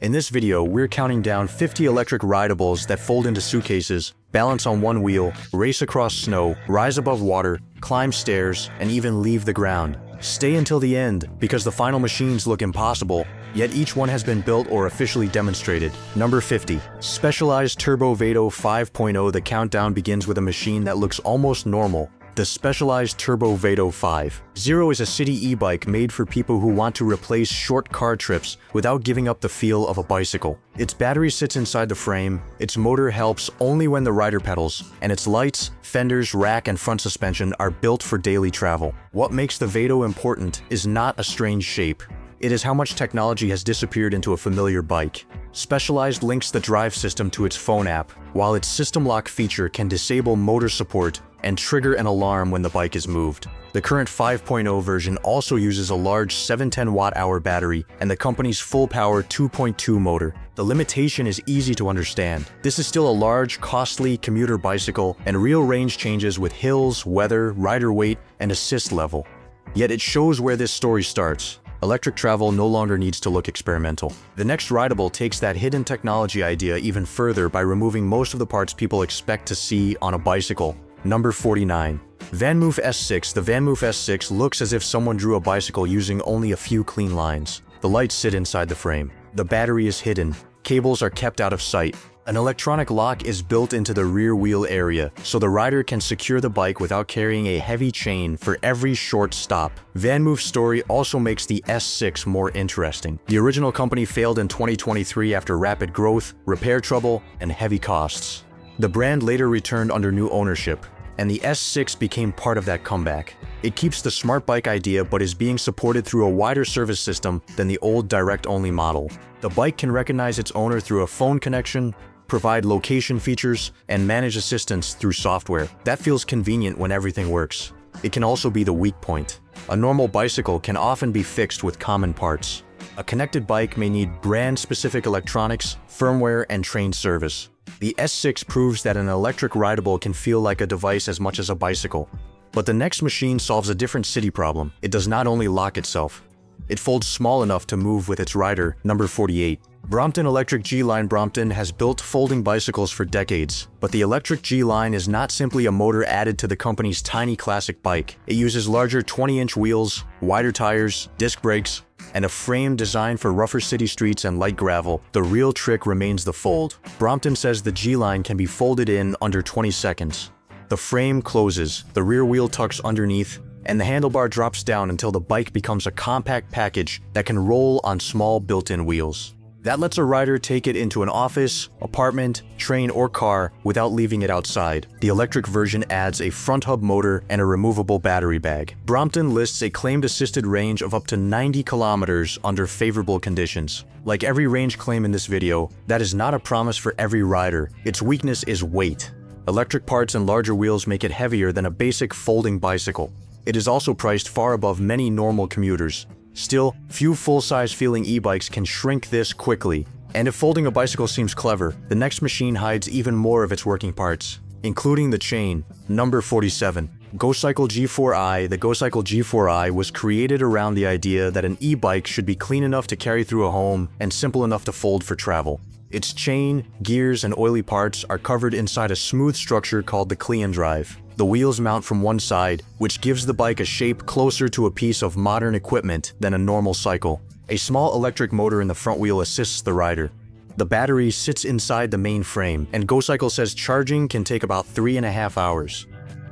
In this video, we're counting down 50 electric rideables that fold into suitcases, balance on one wheel, race across snow, rise above water, climb stairs, and even leave the ground. Stay until the end, because the final machines look impossible, yet each one has been built or officially demonstrated. Number 50. Specialized Turbo Vado 5.0. The countdown begins with a machine that looks almost normal. The Specialized Turbo Vado 5.0 is a city e-bike made for people who want to replace short car trips without giving up the feel of a bicycle. Its battery sits inside the frame, its motor helps only when the rider pedals, and its lights, fenders, rack, and front suspension are built for daily travel. What makes the Vado important is not a strange shape. It is how much technology has disappeared into a familiar bike. Specialized links the drive system to its phone app, while its system lock feature can disable motor support and trigger an alarm when the bike is moved. The current 5.0 version also uses a large 710 watt-hour battery and the company's full-power 2.2 motor. The limitation is easy to understand. This is still a large, costly commuter bicycle, and real range changes with hills, weather, rider weight, and assist level. Yet it shows where this story starts. Electric travel no longer needs to look experimental. The next rideable takes that hidden technology idea even further by removing most of the parts people expect to see on a bicycle. Number 49. VanMoof S6. The VanMoof S6 looks as if someone drew a bicycle using only a few clean lines. The lights sit inside the frame. The battery is hidden. Cables are kept out of sight. An electronic lock is built into the rear wheel area, so the rider can secure the bike without carrying a heavy chain for every short stop. VanMoof's story also makes the S6 more interesting. The original company failed in 2023 after rapid growth, repair trouble, and heavy costs. The brand later returned under new ownership, and the S6 became part of that comeback. It keeps the smart bike idea but is being supported through a wider service system than the old direct-only model. The bike can recognize its owner through a phone connection, provide location features, and manage assistance through software. That feels convenient when everything works. It can also be the weak point. A normal bicycle can often be fixed with common parts. A connected bike may need brand-specific electronics, firmware, and trained service. The S6 proves that an electric rideable can feel like a device as much as a bicycle. But the next machine solves a different city problem. It does not only lock itself, it folds small enough to move with its rider. Number 48. Brompton Electric G-Line. Brompton has built folding bicycles for decades, but the electric G-Line is not simply a motor added to the company's tiny classic bike. It uses larger 20-inch wheels, wider tires, disc brakes, and a frame designed for rougher city streets and light gravel. The real trick remains the fold. Brompton says the G-Line can be folded in under 20 seconds. The frame closes, the rear wheel tucks underneath, and the handlebar drops down until the bike becomes a compact package that can roll on small built-in wheels. That lets a rider take it into an office, apartment, train, or car without leaving it outside. The electric version adds a front hub motor and a removable battery bag. Brompton lists a claimed assisted range of up to 90 kilometers under favorable conditions. Like every range claim in this video, that is not a promise for every rider. Its weakness is weight. Electric parts and larger wheels make it heavier than a basic folding bicycle. It is also priced far above many normal commuters. Still, few full-size feeling e-bikes can shrink this quickly. And if folding a bicycle seems clever, the next machine hides even more of its working parts, including the chain. Number 47. GoCycle G4i. The GoCycle G4i was created around the idea that an e-bike should be clean enough to carry through a home and simple enough to fold for travel. Its chain, gears, and oily parts are covered inside a smooth structure called the Clean Drive. The wheels mount from one side, which gives the bike a shape closer to a piece of modern equipment than a normal cycle. A small electric motor in the front wheel assists the rider. The battery sits inside the main frame, and GoCycle says charging can take about 3.5 hours.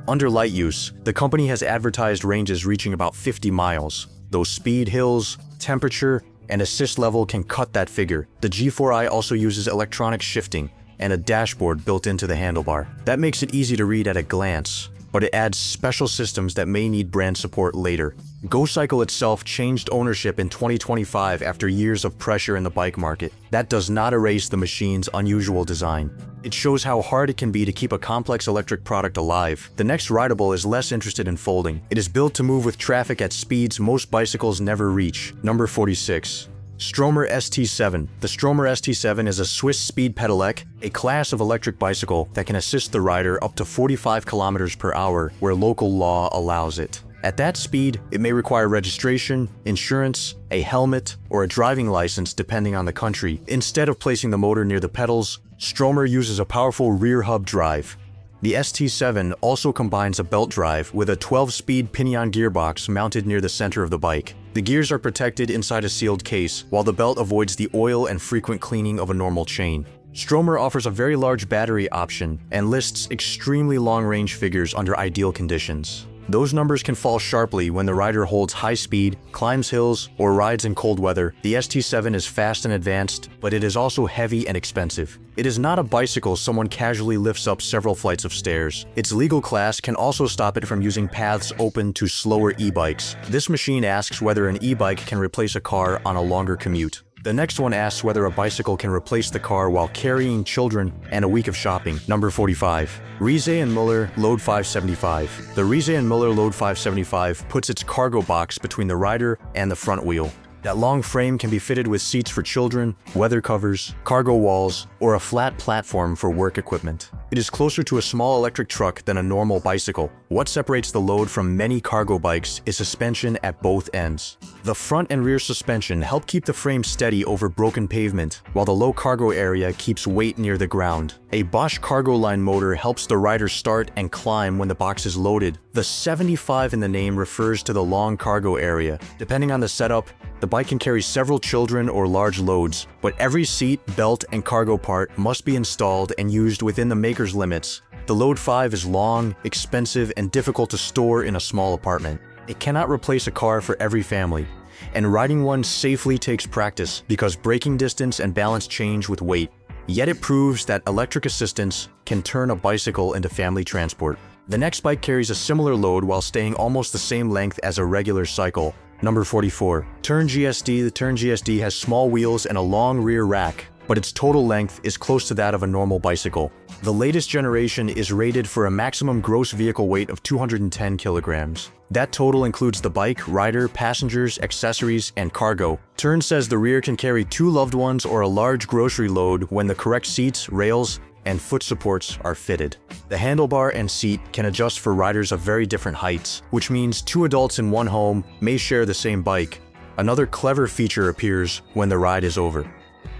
Under light use, the company has advertised ranges reaching about 50 miles, though speed, hills, temperature, and assist level can cut that figure. The G4i also uses electronic shifting and a dashboard built into the handlebar. That makes it easy to read at a glance, but it adds special systems that may need brand support later. GoCycle itself changed ownership in 2025 after years of pressure in the bike market. That does not erase the machine's unusual design. It shows how hard it can be to keep a complex electric product alive. The next rideable is less interested in folding. It is built to move with traffic at speeds most bicycles never reach. Number 46. Stromer ST7. The Stromer ST7 is a Swiss speed pedelec, a class of electric bicycle that can assist the rider up to 45 kilometers per hour where local law allows it. At that speed, it may require registration, insurance, a helmet, or a driving license depending on the country. Instead of placing the motor near the pedals, Stromer uses a powerful rear hub drive. The ST7 also combines a belt drive with a 12-speed pinion gearbox mounted near the center of the bike. The gears are protected inside a sealed case, while the belt avoids the oil and frequent cleaning of a normal chain. Stromer offers a very large battery option and lists extremely long-range figures under ideal conditions. Those numbers can fall sharply when the rider holds high speed, climbs hills, or rides in cold weather. The ST7 is fast and advanced, but it is also heavy and expensive. It is not a bicycle someone casually lifts up several flights of stairs. Its legal class can also stop it from using paths open to slower e-bikes. This machine asks whether an e-bike can replace a car on a longer commute. The next one asks whether a bicycle can replace the car while carrying children and a week of shopping. Number 45. Riese and Müller Load 575. The Riese and Müller Load 575 puts its cargo box between the rider and the front wheel. That long frame can be fitted with seats for children, weather covers, cargo walls, or a flat platform for work equipment. It is closer to a small electric truck than a normal bicycle. What separates the Load from many cargo bikes is suspension at both ends. The front and rear suspension help keep the frame steady over broken pavement, while the low cargo area keeps weight near the ground. A Bosch cargo line motor helps the rider start and climb when the box is loaded. The 75 in the name refers to the long cargo area. Depending on the setup, the bike can carry several children or large loads, but every seat, belt, and cargo part must be installed and used within the maker's limits. The Load 5 is long, expensive, and difficult to store in a small apartment. It cannot replace a car for every family, and riding one safely takes practice because braking distance and balance change with weight. Yet it proves that electric assistance can turn a bicycle into family transport. The next bike carries a similar load while staying almost the same length as a regular cycle. Number 44. Turn GSD. The Turn GSD has small wheels and a long rear rack, but its total length is close to that of a normal bicycle. The latest generation is rated for a maximum gross vehicle weight of 210 kilograms. That total includes the bike, rider, passengers, accessories, and cargo. Turn says the rear can carry 2 loved ones or a large grocery load when the correct seats, rails, and foot supports are fitted. The handlebar and seat can adjust for riders of very different heights, which means 2 adults in one home may share the same bike. Another clever feature appears when the ride is over.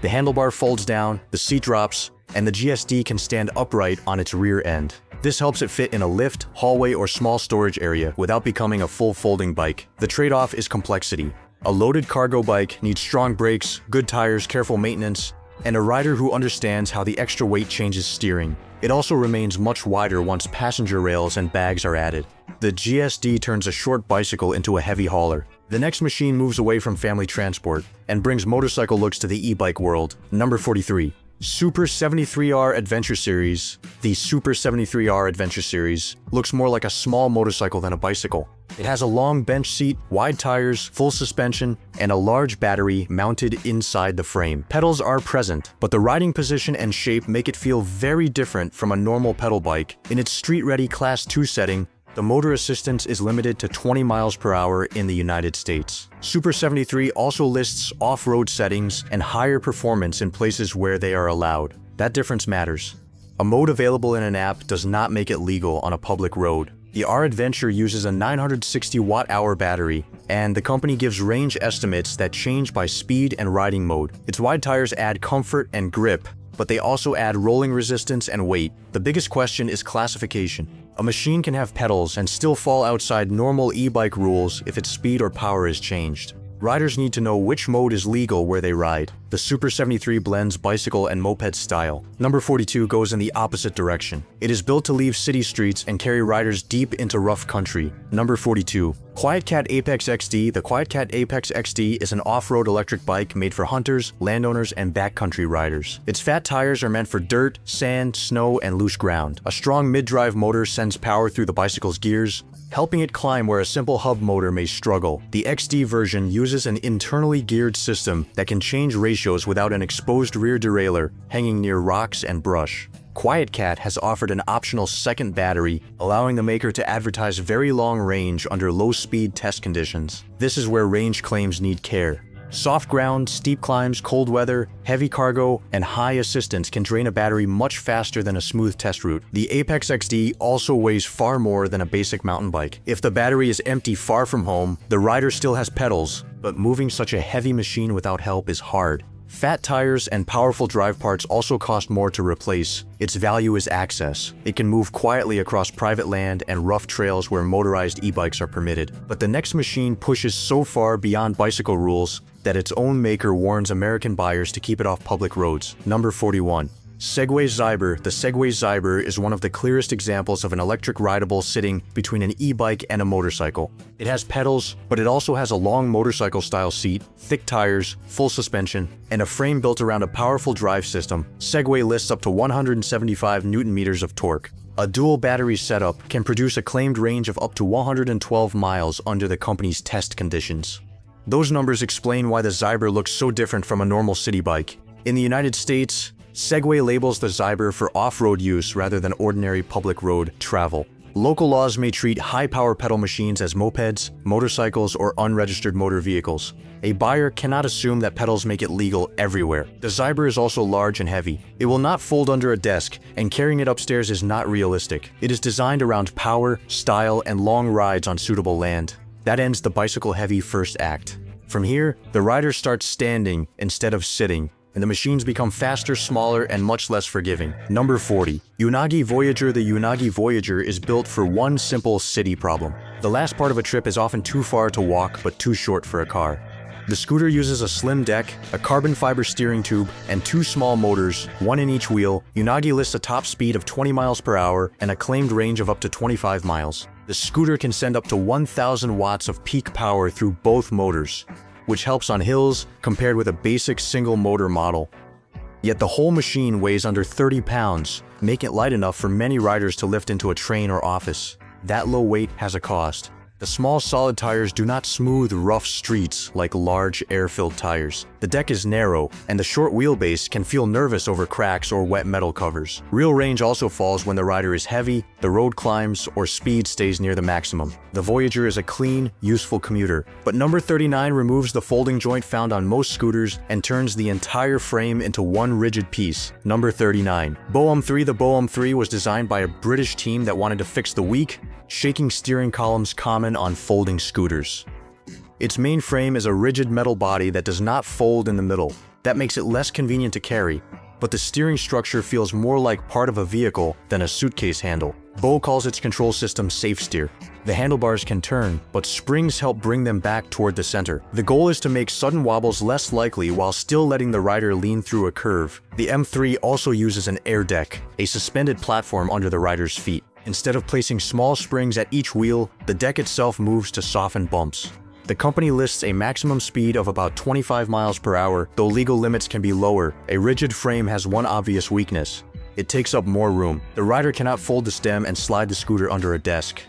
The handlebar folds down, the seat drops, and the GSD can stand upright on its rear end. This helps it fit in a lift, hallway, or small storage area without becoming a full folding bike. The trade-off is complexity. A loaded cargo bike needs strong brakes, good tires, careful maintenance, and a rider who understands how the extra weight changes steering. It also remains much wider once passenger rails and bags are added. The GSD turns a short bicycle into a heavy hauler. The next machine moves away from family transport and brings motorcycle looks to the e-bike world. Number 43. Super 73R Adventure Series. The Super 73R Adventure Series looks more like a small motorcycle than a bicycle. It has a long bench seat, wide tires, full suspension, and a large battery mounted inside the frame. Pedals are present, but the riding position and shape make it feel very different from a normal pedal bike. In its street-ready Class 2 setting, the motor assistance is limited to 20 miles per hour in the United States. Super 73 also lists off-road settings and higher performance in places where they are allowed. That difference matters. A mode available in an app does not make it legal on a public road. The R Adventure uses a 960 watt-hour battery, and the company gives range estimates that change by speed and riding mode. Its wide tires add comfort and grip, but they also add rolling resistance and weight. The biggest question is classification. A machine can have pedals and still fall outside normal e-bike rules if its speed or power is changed. Riders need to know which mode is legal where they ride. The Super 73 blends bicycle and moped style. Number 42 goes in the opposite direction. It is built to leave city streets and carry riders deep into rough country. Number 42. QuietKat Apex XD. The QuietKat Apex XD is an off-road electric bike made for hunters, landowners, and backcountry riders. Its fat tires are meant for dirt, sand, snow, and loose ground. A strong mid-drive motor sends power through the bicycle's gears, helping it climb where a simple hub motor may struggle. The XD version uses an internally geared system that can change ratios without an exposed rear derailleur hanging near rocks and brush. QuietKat has offered an optional second battery, allowing the maker to advertise very long range under low-speed test conditions. This is where range claims need care. Soft ground, steep climbs, cold weather, heavy cargo, and high assistance can drain a battery much faster than a smooth test route. The Apex XD also weighs far more than a basic mountain bike. If the battery is empty far from home, the rider still has pedals, but moving such a heavy machine without help is hard. Fat tires and powerful drive parts also cost more to replace. Its value is access. It can move quietly across private land and rough trails where motorized e-bikes are permitted. But the next machine pushes so far beyond bicycle rules that its own maker warns American buyers to keep it off public roads. Number 41. Segway Zyber. The Segway Zyber is one of the clearest examples of an electric rideable sitting between an e-bike and a motorcycle. It has pedals, but it also has a long motorcycle-style seat, thick tires, full suspension, and a frame built around a powerful drive system. Segway lists up to 175 Newton-meters of torque. A dual battery setup can produce a claimed range of up to 112 miles under the company's test conditions. Those numbers explain why the Zyber looks so different from a normal city bike. In the United States, Segway labels the Zyber for off-road use rather than ordinary public road travel. Local laws may treat high-power pedal machines as mopeds, motorcycles, or unregistered motor vehicles. A buyer cannot assume that pedals make it legal everywhere. The Zyber is also large and heavy. It will not fold under a desk, and carrying it upstairs is not realistic. It is designed around power, style, and long rides on suitable land. That ends the bicycle-heavy first act. From here, the rider starts standing instead of sitting, and the machines become faster, smaller, and much less forgiving. Number 40. Unagi Voyager. The Unagi Voyager is built for one simple city problem. The last part of a trip is often too far to walk but too short for a car. The scooter uses a slim deck, a carbon fiber steering tube, and two small motors, one in each wheel. Unagi lists a top speed of 20 miles per hour and a claimed range of up to 25 miles. The scooter can send up to 1,000 watts of peak power through both motors, which helps on hills compared with a basic single motor model. Yet the whole machine weighs under 30 pounds, making it light enough for many riders to lift into a train or office. That low weight has a cost. The small solid tires do not smooth rough streets like large air-filled tires. The deck is narrow, and the short wheelbase can feel nervous over cracks or wet metal covers. Real range also falls when the rider is heavy, the road climbs, or speed stays near the maximum. The Voyager is a clean, useful commuter. But number 39 removes the folding joint found on most scooters and turns the entire frame into one rigid piece. Number 39. Boehm 3. The Boehm 3 was designed by a British team that wanted to fix the weak, shaking steering columns common on folding scooters. Its main frame is a rigid metal body that does not fold in the middle. That makes it less convenient to carry, but the steering structure feels more like part of a vehicle than a suitcase handle. Bo calls its control system Safe Steer. The handlebars can turn, but springs help bring them back toward the center. The goal is to make sudden wobbles less likely while still letting the rider lean through a curve. The M3 also uses an air deck, a suspended platform under the rider's feet. Instead of placing small springs at each wheel, the deck itself moves to soften bumps. The company lists a maximum speed of about 25 miles per hour, though legal limits can be lower. A rigid frame has one obvious weakness. It takes up more room. The rider cannot fold the stem and slide the scooter under a desk.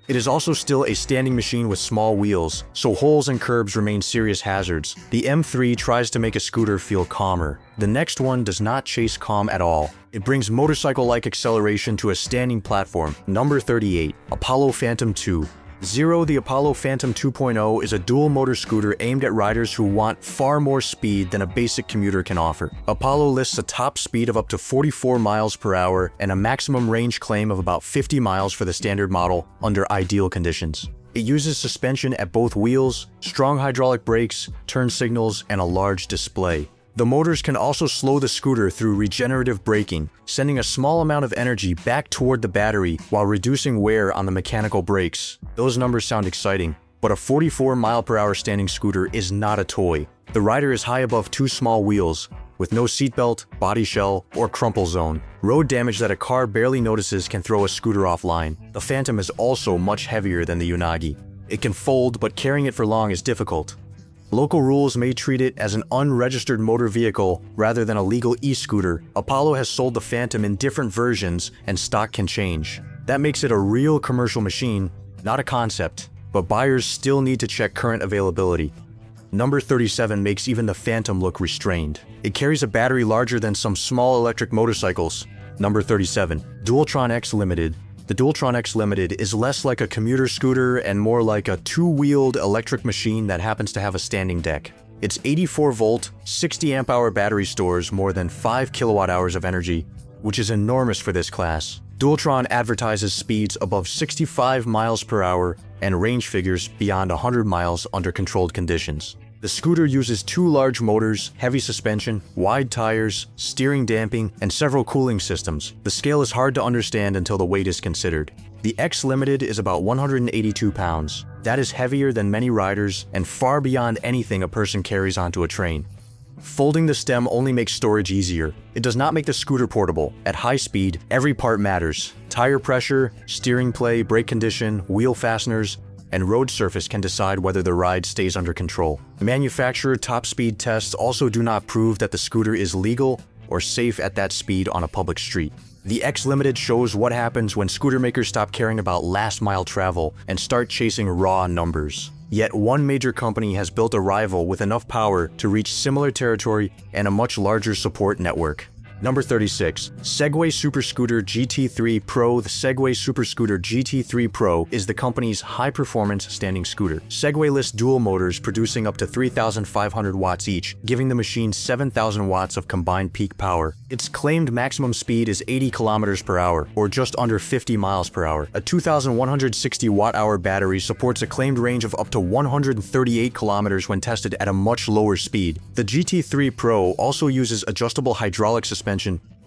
It is also still a standing machine with small wheels, so holes and curbs remain serious hazards. The M3 tries to make a scooter feel calmer. The next one does not chase calm at all. It brings motorcycle-like acceleration to a standing platform. Number 38. Apollo Phantom 2. The Apollo Phantom 2.0 is a dual-motor scooter aimed at riders who want far more speed than a basic commuter can offer. Apollo lists a top speed of up to 44 miles per hour and a maximum range claim of about 50 miles for the standard model under ideal conditions. It uses suspension at both wheels, strong hydraulic brakes, turn signals, and a large display. The motors can also slow the scooter through regenerative braking, sending a small amount of energy back toward the battery while reducing wear on the mechanical brakes. Those numbers sound exciting, but a 44-mile-per-hour standing scooter is not a toy. The rider is high above two small wheels, with no seatbelt, body shell, or crumple zone. Road damage that a car barely notices can throw a scooter offline. The Phantom is also much heavier than the Unagi. It can fold, but carrying it for long is difficult. Local rules may treat it as an unregistered motor vehicle rather than a legal e-scooter. Apollo has sold the Phantom in different versions, and stock can change. That makes it a real commercial machine, not a concept, but buyers still need to check current availability. Number 37 makes even the Phantom look restrained. It carries a battery larger than some small electric motorcycles. Number 37. Dualtron X Limited. The Dualtron X Limited is less like a commuter scooter and more like a two-wheeled electric machine that happens to have a standing deck. Its 84-volt, 60-amp-hour battery stores more than 5 kilowatt-hours of energy, which is enormous for this class. Dualtron advertises speeds above 65 miles per hour and range figures beyond 100 miles under controlled conditions. The scooter uses 2 large motors, heavy suspension, wide tires, steering damping, and several cooling systems. The scale is hard to understand until the weight is considered. The X Limited is about 182 pounds. That is heavier than many riders and far beyond anything a person carries onto a train. Folding the stem only makes storage easier. It does not make the scooter portable. At high speed, every part matters. Tire pressure, steering play, brake condition, wheel fasteners, and road surface can decide whether the ride stays under control. Manufacturer top speed tests also do not prove that the scooter is legal or safe at that speed on a public street. The X Limited shows what happens when scooter makers stop caring about last mile travel and start chasing raw numbers. Yet one major company has built a rival with enough power to reach similar territory and a much larger support network. Number 36. Segway Super Scooter GT3 Pro. The Segway Super Scooter GT3 Pro is the company's high-performance standing scooter. Segway lists dual motors producing up to 3,500 watts each, giving the machine 7,000 watts of combined peak power. Its claimed maximum speed is 80 kilometers per hour, or just under 50 miles per hour. A 2,160 watt-hour battery supports a claimed range of up to 138 kilometers when tested at a much lower speed. The GT3 Pro also uses adjustable hydraulic suspension,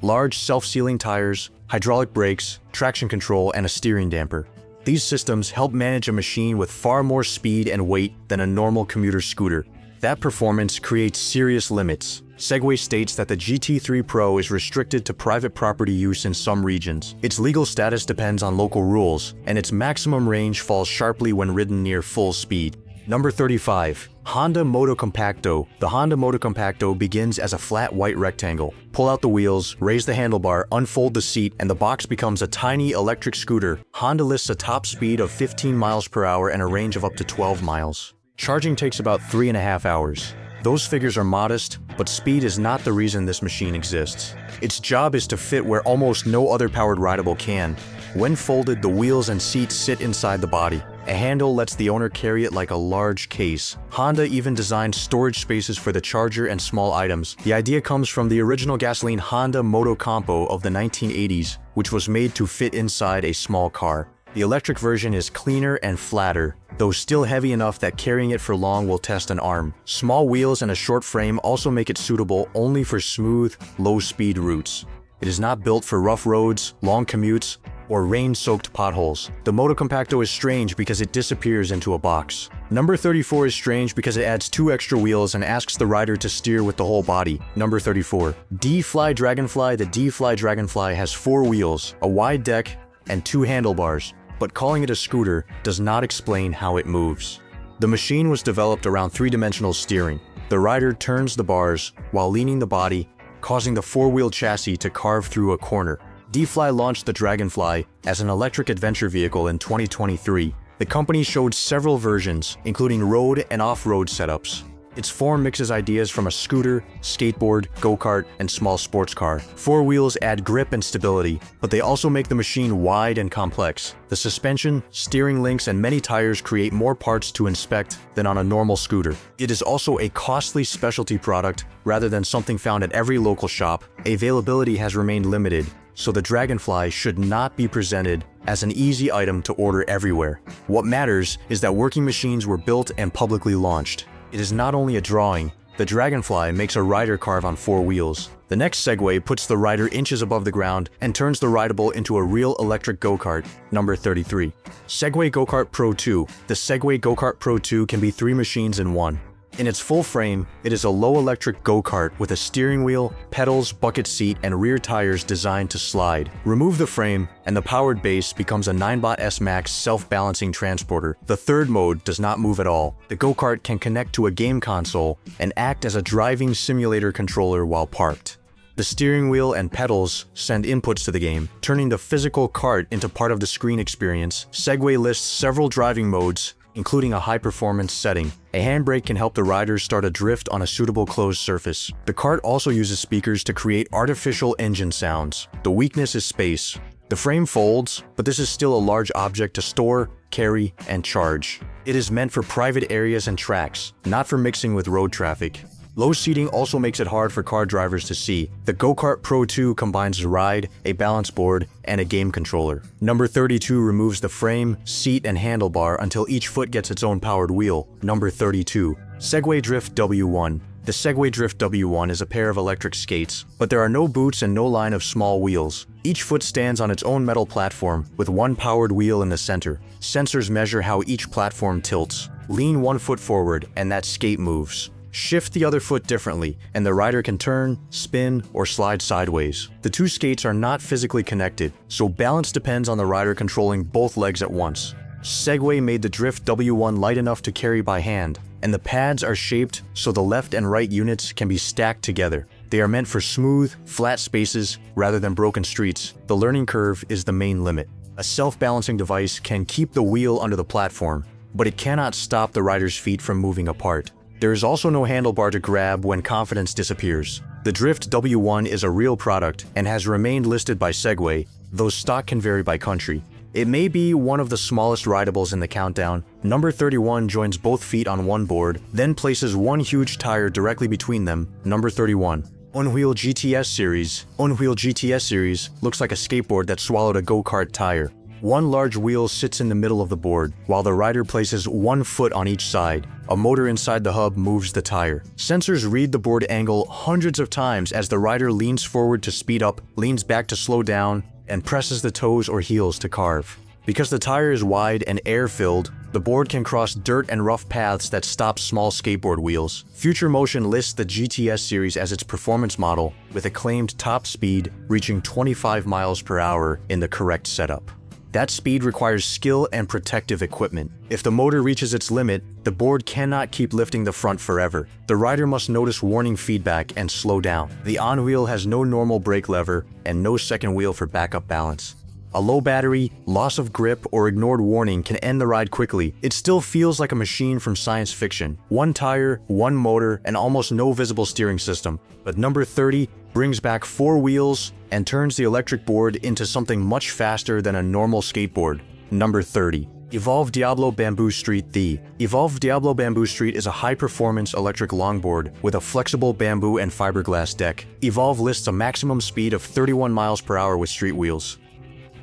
large self-sealing tires, hydraulic brakes, traction control, and a steering damper. These systems help manage a machine with far more speed and weight than a normal commuter scooter. That performance creates serious limits. Segway states that the GT3 Pro is restricted to private property use in some regions. Its legal status depends on local rules, and its maximum range falls sharply when ridden near full speed. Number 35. Honda Moto Compacto. The Honda Moto Compacto begins as a flat white rectangle. Pull out the wheels, raise the handlebar, unfold the seat, and the box becomes a tiny electric scooter. Honda lists a top speed of 15 miles per hour and a range of up to 12 miles. Charging takes about 3.5 hours. Those figures are modest, but speed is not the reason this machine exists. Its job is to fit where almost no other powered rideable can. When folded, the wheels and seats sit inside the body. A handle lets the owner carry it like a large case. Honda even designed storage spaces for the charger and small items. The idea comes from the original gasoline Honda Moto Compo of the 1980s, which was made to fit inside a small car. The electric version is cleaner and flatter, though still heavy enough that carrying it for long will test an arm. Small wheels and a short frame also make it suitable only for smooth, low-speed routes. It is not built for rough roads, long commutes, or rain-soaked potholes. The Moto Compacto is strange because it disappears into a box. Number 34 is strange because it adds 2 extra wheels and asks the rider to steer with the whole body. Number 34. D-Fly Dragonfly. The D-Fly Dragonfly has 4 wheels, a wide deck, and 2 handlebars, but calling it a scooter does not explain how it moves. The machine was developed around 3-dimensional steering. The rider turns the bars while leaning the body, causing the 4-wheel chassis to carve through a corner. D-Fly launched the Dragonfly as an electric adventure vehicle in 2023. The company showed several versions, including road and off-road setups. Its form mixes ideas from a scooter, skateboard, go-kart, and small sports car. 4 wheels add grip and stability, but they also make the machine wide and complex. The suspension, steering links, and many tires create more parts to inspect than on a normal scooter. It is also a costly specialty product rather than something found at every local shop. Availability has remained limited, so the Dragonfly should not be presented as an easy item to order everywhere. What matters is that working machines were built and publicly launched. It is not only a drawing. The Dragonfly makes a rider carve on 4 wheels. The next Segway puts the rider inches above the ground and turns the rideable into a real electric go-kart. Number 33. Segway Go-Kart Pro 2. The Segway Go-Kart Pro 2 can be 3 machines in one. In its full frame, it is a low-electric go-kart with a steering wheel, pedals, bucket seat, and rear tires designed to slide. Remove the frame, and the powered base becomes a 9bot S-Max self-balancing transporter. The third mode does not move at all. The go-kart can connect to a game console and act as a driving simulator controller while parked. The steering wheel and pedals send inputs to the game, turning the physical cart into part of the screen experience. Segway lists several driving modes, including a high-performance setting. A handbrake can help the rider start a drift on a suitable closed surface. The cart also uses speakers to create artificial engine sounds. The weakness is space. The frame folds, but this is still a large object to store, carry, and charge. It is meant for private areas and tracks, not for mixing with road traffic. Low seating also makes it hard for car drivers to see. The Go-Kart Pro 2 combines a ride, a balance board, and a game controller. Number 32 removes the frame, seat, and handlebar until each foot gets its own powered wheel. Number 32. Segway Drift W1. The Segway Drift W1 is a pair of electric skates, but there are no boots and no line of small wheels. Each foot stands on its own metal platform, with one powered wheel in the center. Sensors measure how each platform tilts. Lean one foot forward, and that skate moves. Shift the other foot differently, and the rider can turn, spin, or slide sideways. The two skates are not physically connected, so balance depends on the rider controlling both legs at once. Segway made the Drift W1 light enough to carry by hand, and the pads are shaped so the left and right units can be stacked together. They are meant for smooth, flat spaces rather than broken streets. The learning curve is the main limit. A self-balancing device can keep the wheel under the platform, but it cannot stop the rider's feet from moving apart. There is also no handlebar to grab when confidence disappears. The Drift W1 is a real product and has remained listed by Segway, though stock can vary by country. It may be one of the smallest rideables in the countdown. Number 31 joins both feet on one board, then places one huge tire directly between them. Number 31. Onwheel GTS Series. Onwheel GTS Series looks like a skateboard that swallowed a go-kart tire. One large wheel sits in the middle of the board, while the rider places one foot on each side. A motor inside the hub moves the tire. Sensors read the board angle hundreds of times as the rider leans forward to speed up, leans back to slow down, and presses the toes or heels to carve. Because the tire is wide and air-filled, the board can cross dirt and rough paths that stop small skateboard wheels. Future Motion lists the GTS series as its performance model, with a claimed top speed reaching 25 miles per hour in the correct setup. That speed requires skill and protective equipment. If the motor reaches its limit, the board cannot keep lifting the front forever. The rider must notice warning feedback and slow down. The on-wheel has no normal brake lever and no second wheel for backup balance. A low battery, loss of grip, or ignored warning can end the ride quickly. It still feels like a machine from science fiction. One tire, one motor, and almost no visible steering system. But number 30 brings back 4 wheels and turns the electric board into something much faster than a normal skateboard. Number 30. Evolve Diablo Bamboo Street. The Evolve Diablo Bamboo Street is a high-performance electric longboard with a flexible bamboo and fiberglass deck. Evolve lists a maximum speed of 31 miles per hour with street wheels.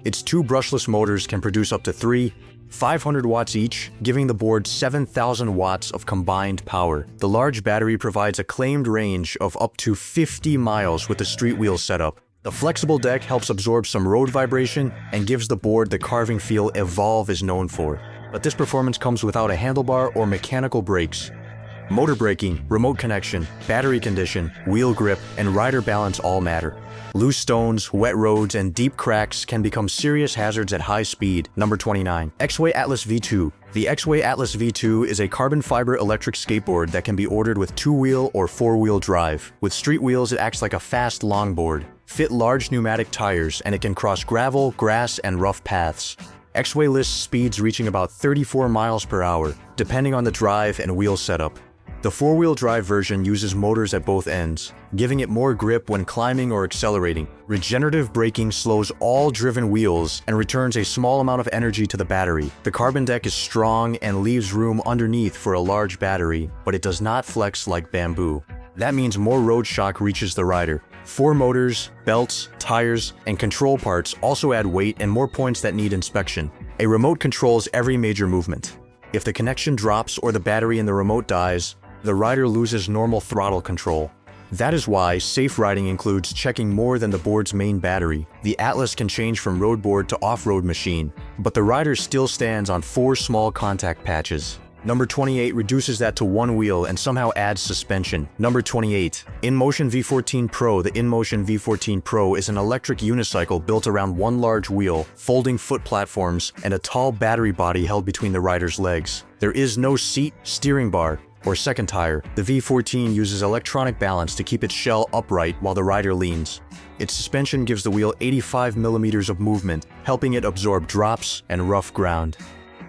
Its 2 brushless motors can produce up to 500 watts each, giving the board 7,000 watts of combined power. The large battery provides a claimed range of up to 50 miles with the street wheel setup. The flexible deck helps absorb some road vibration and gives the board the carving feel Evolve is known for. But this performance comes without a handlebar or mechanical brakes. Motor braking, remote connection, battery condition, wheel grip, and rider balance all matter. Loose stones, wet roads, and deep cracks can become serious hazards at high speed. Number 29. X-Way Atlas V2. The X-Way Atlas V2 is a carbon fiber electric skateboard that can be ordered with 2-wheel or 4-wheel drive. With street wheels, it acts like a fast longboard. Fit large pneumatic tires, and it can cross gravel, grass, and rough paths. X-Way lists speeds reaching about 34 miles per hour, depending on the drive and wheel setup. The 4-wheel drive version uses motors at both ends, giving it more grip when climbing or accelerating. Regenerative braking slows all driven wheels and returns a small amount of energy to the battery. The carbon deck is strong and leaves room underneath for a large battery, but it does not flex like bamboo. That means more road shock reaches the rider. 4 motors, belts, tires, and control parts also add weight and more points that need inspection. A remote controls every major movement. If the connection drops or the battery in the remote dies, the rider loses normal throttle control. That is why safe riding includes checking more than the board's main battery. The Atlas can change from road board to off-road machine, but the rider still stands on 4 small contact patches. Number 28 reduces that to 1 wheel and somehow adds suspension. Number 28. InMotion V14 Pro. The InMotion V14 Pro is an electric unicycle built around 1 large wheel, folding foot platforms, and a tall battery body held between the rider's legs. There is no seat, steering bar, or second tire. The V14 uses electronic balance to keep its shell upright while the rider leans. Its suspension gives the wheel 85 millimeters of movement, helping it absorb drops and rough ground.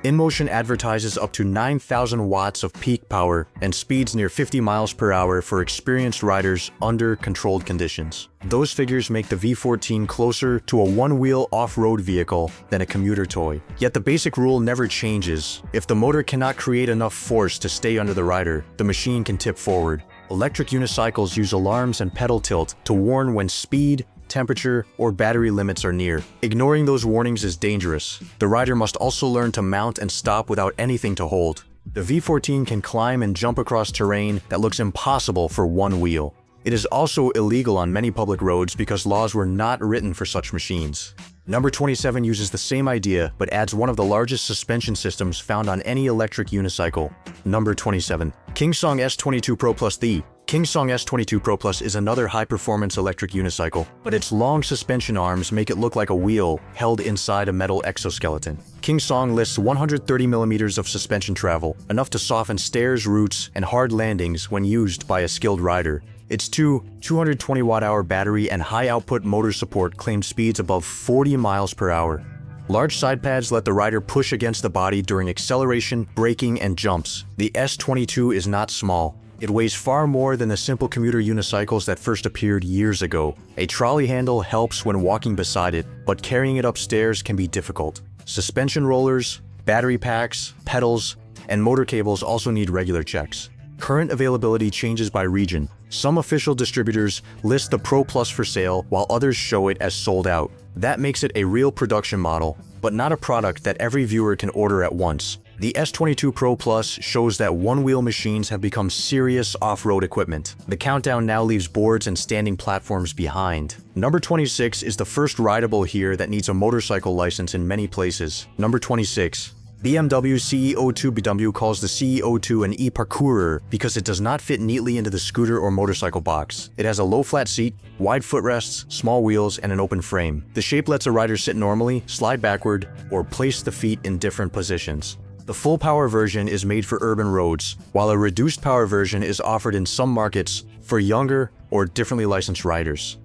InMotion advertises up to 9,000 watts of peak power and speeds near 50 miles per hour for experienced riders under controlled conditions. Those figures make the V14 closer to a one-wheel off-road vehicle than a commuter toy. Yet the basic rule never changes. If the motor cannot create enough force to stay under the rider, the machine can tip forward. Electric unicycles use alarms and pedal tilt to warn when speed, temperature, or battery limits are near. Ignoring those warnings is dangerous. The rider must also learn to mount and stop without anything to hold. The V14 can climb and jump across terrain that looks impossible for one wheel. It is also illegal on many public roads because laws were not written for such machines. Number 27 uses the same idea but adds one of the largest suspension systems found on any electric unicycle. Number 27. Kingsong S22 Pro Plus. The Kingsong S22 Pro Plus is another high-performance electric unicycle, but its long suspension arms make it look like a wheel held inside a metal exoskeleton. Kingsong lists 130 millimeters of suspension travel, enough to soften stairs, roots, and hard landings when used by a skilled rider. Its 220 watt-hour battery and high-output motor support claim speeds above 40 miles per hour. Large side pads let the rider push against the body during acceleration, braking, and jumps. The S22 is not small. It weighs far more than the simple commuter unicycles that first appeared years ago. A trolley handle helps when walking beside it, but carrying it upstairs can be difficult. Suspension rollers, battery packs, pedals, and motor cables also need regular checks. Current availability changes by region. Some official distributors list the Pro Plus for sale, while others show it as sold out. That makes it a real production model, but not a product that every viewer can order at once. The S22 Pro Plus shows that one-wheel machines have become serious off-road equipment. The countdown now leaves boards and standing platforms behind. Number 26 is the first rideable here that needs a motorcycle license in many places. Number 26. BMW CEO2 calls the CEO2 an e-parkourer because it does not fit neatly into the scooter or motorcycle box. It has a low flat seat, wide footrests, small wheels, and an open frame. The shape lets a rider sit normally, slide backward, or place the feet in different positions. The full power version is made for urban roads, while a reduced power version is offered in some markets for younger or differently licensed riders.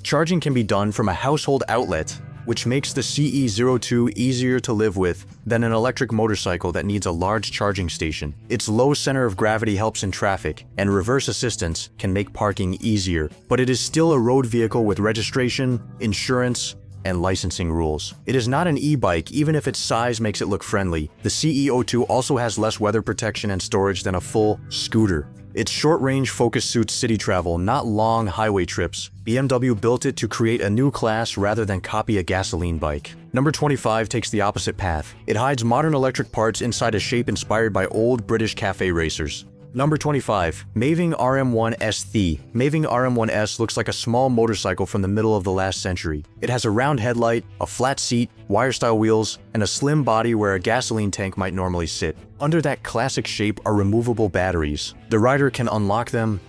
Charging can be done from a household outlet, which makes the CE02 easier to live with than an electric motorcycle that needs a large charging station. Its low center of gravity helps in traffic, and reverse assistance can make parking easier, but it is still a road vehicle with registration, insurance, and licensing rules. It is not an e-bike even if its size makes it look friendly. The CEO02 also has less weather protection and storage than a full scooter. Its short-range focus suits city travel, not long highway trips. BMW built it to create a new class rather than copy a gasoline bike. Number 25 takes the opposite path. It hides modern electric parts inside a shape inspired by old British cafe racers. Number 25. Maving RM1S. The Maving RM1S looks like a small motorcycle from the middle of the last century. It has a round headlight, a flat seat, wire-style wheels, and a slim body where a gasoline tank might normally sit. Under that classic shape are removable batteries. The rider can unlock them,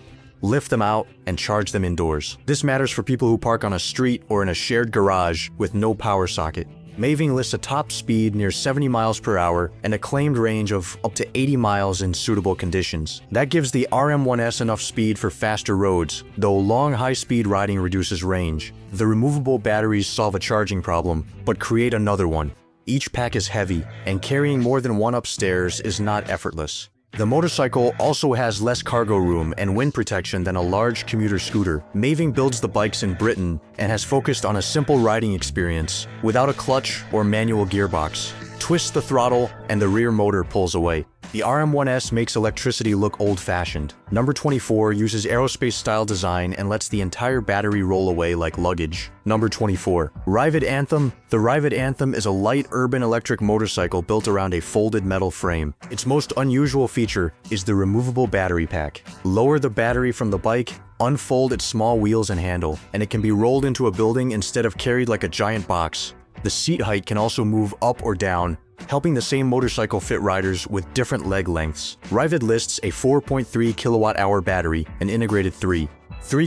lift them out, and charge them indoors. This matters for people who park on a street or in a shared garage with no power socket. Maving lists a top speed near 70 miles per hour and a claimed range of up to 80 miles in suitable conditions. That gives the RM1S enough speed for faster roads, though long high-speed riding reduces range. The removable batteries solve a charging problem, but create another one. Each pack is heavy, and carrying more than one upstairs is not effortless. The motorcycle also has less cargo room and wind protection than a large commuter scooter. Maving builds the bikes in Britain and has focused on a simple riding experience without a clutch or manual gearbox. Twist the throttle and the rear motor pulls away. The RM1S makes electricity look old-fashioned. Number 24 uses aerospace-style design and lets the entire battery roll away like luggage. Number 24. Rivet Anthem. The Rivet Anthem is a light urban electric motorcycle built around a folded metal frame. Its most unusual feature is the removable battery pack. Lower the battery from the bike, unfold its small wheels and handle, and it can be rolled into a building instead of carried like a giant box. The seat height can also move up or down, helping the same motorcycle fit riders with different leg lengths. Rivet lists a 4.3 kilowatt-hour battery, an integrated 3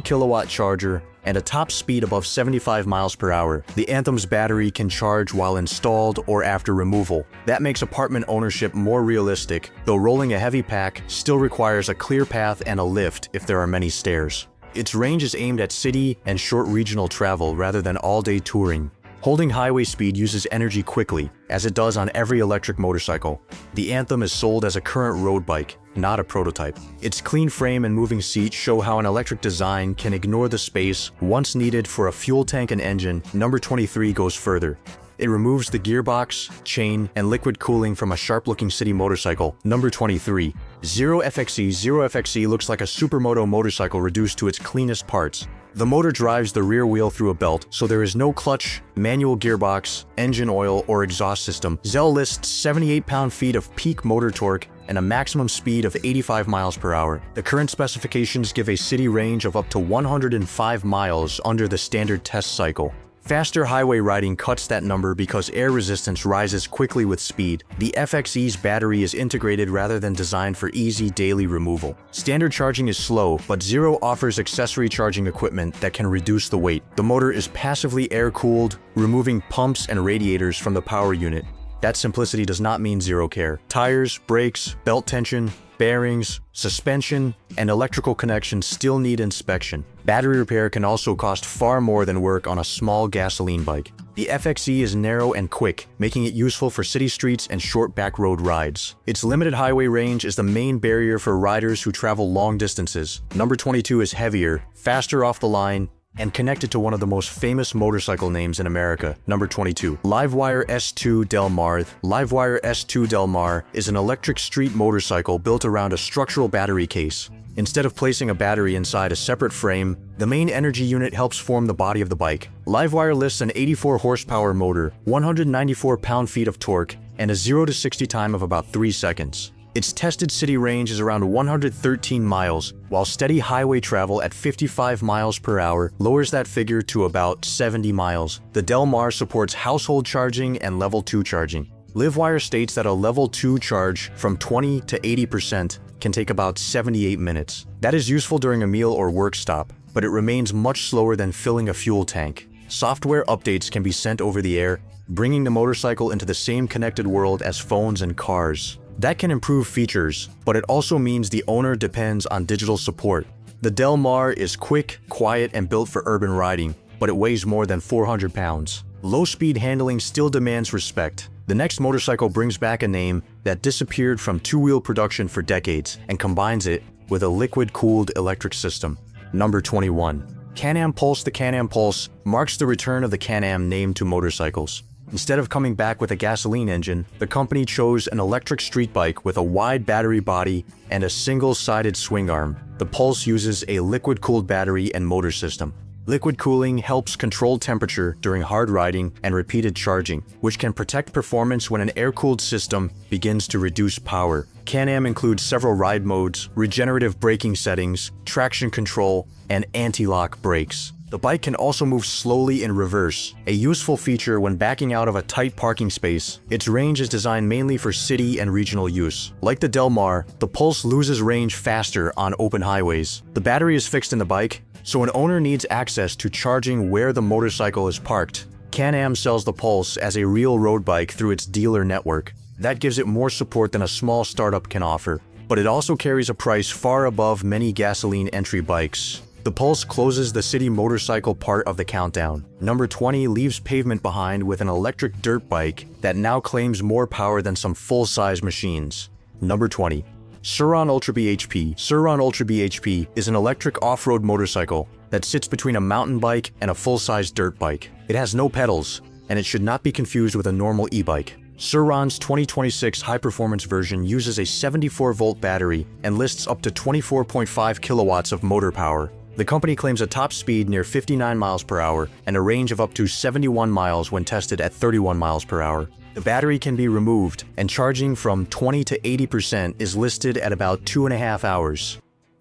kilowatt charger, and a top speed above 75 miles per hour. The Anthem's battery can charge while installed or after removal. That makes apartment ownership more realistic, though rolling a heavy pack still requires a clear path and a lift if there are many stairs. Its range is aimed at city and short regional travel rather than all-day touring. Holding highway speed uses energy quickly, as it does on every electric motorcycle. The Anthem is sold as a current road bike, not a prototype. Its clean frame and moving seat show how an electric design can ignore the space once needed for a fuel tank and engine. Number 23 goes further. It removes the gearbox, chain, and liquid cooling from a sharp-looking city motorcycle. Number 23. Zero FXE. Zero FXE looks like a supermoto motorcycle reduced to its cleanest parts. The motor drives the rear wheel through a belt, so there is no clutch, manual gearbox, engine oil, or exhaust system. Zell lists 78 pound-feet of peak motor torque and a maximum speed of 85 miles per hour. The current specifications give a city range of up to 105 miles under the standard test cycle. Faster highway riding cuts that number because air resistance rises quickly with speed. The FXE's battery is integrated rather than designed for easy daily removal. Standard charging is slow, but Zero offers accessory charging equipment that can reduce the weight. The motor is passively air-cooled, removing pumps and radiators from the power unit. That simplicity does not mean zero care. Tires, brakes, belt tension, bearings, suspension, and electrical connections still need inspection. Battery repair can also cost far more than work on a small gasoline bike. The FXE is narrow and quick, making it useful for city streets and short back road rides. Its limited highway range is the main barrier for riders who travel long distances. Number 22 is heavier, faster off the line, and connected to one of the most famous motorcycle names in America. Number 22. Livewire S2 Del Mar. Livewire S2 Del Mar is an electric street motorcycle built around a structural battery case. Instead of placing a battery inside a separate frame, the main energy unit helps form the body of the bike. Livewire lists an 84 horsepower motor, 194 pound-feet of torque, and a 0 to 60 time of about 3 seconds. Its tested city range is around 113 miles, while steady highway travel at 55 miles per hour lowers that figure to about 70 miles. The Del Mar supports household charging and level 2 charging. Livewire states that a level 2 charge from 20 to 80% can take about 78 minutes. That is useful during a meal or work stop, but it remains much slower than filling a fuel tank. Software updates can be sent over the air, bringing the motorcycle into the same connected world as phones and cars. That can improve features, but it also means the owner depends on digital support. The Del Mar is quick, quiet, and built for urban riding, but it weighs more than 400 pounds. Low-speed handling still demands respect. The next motorcycle brings back a name that disappeared from two-wheel production for decades and combines it with a liquid-cooled electric system. Number 21. Can-Am Pulse. The Can-Am Pulse marks the return of the Can-Am name to motorcycles. Instead of coming back with a gasoline engine, the company chose an electric street bike with a wide battery body and a single-sided swing arm. The Pulse uses a liquid-cooled battery and motor system. Liquid cooling helps control temperature during hard riding and repeated charging, which can protect performance when an air-cooled system begins to reduce power. Can-Am includes several ride modes, regenerative braking settings, traction control, and anti-lock brakes. The bike can also move slowly in reverse, a useful feature when backing out of a tight parking space. Its range is designed mainly for city and regional use. Like the Del Mar, the Pulse loses range faster on open highways. The battery is fixed in the bike, so an owner needs access to charging where the motorcycle is parked. Can-Am sells the Pulse as a real road bike through its dealer network. That gives it more support than a small startup can offer, but it also carries a price far above many gasoline entry bikes. The Pulse closes the city motorcycle part of the countdown. Number 20 leaves pavement behind with an electric dirt bike that now claims more power than some full-size machines. Number 20. Sur-Ron Ultra BHP. Sur-Ron Ultra BHP is an electric off-road motorcycle that sits between a mountain bike and a full-size dirt bike. It has no pedals, and it should not be confused with a normal e-bike. Sur-Ron's 2026 high-performance version uses a 74-volt battery and lists up to 24.5 kilowatts of motor power. The company claims a top speed near 59 miles per hour and a range of up to 71 miles when tested at 31 miles per hour. The battery can be removed, and charging from 20 to 80% is listed at about 2.5 hours.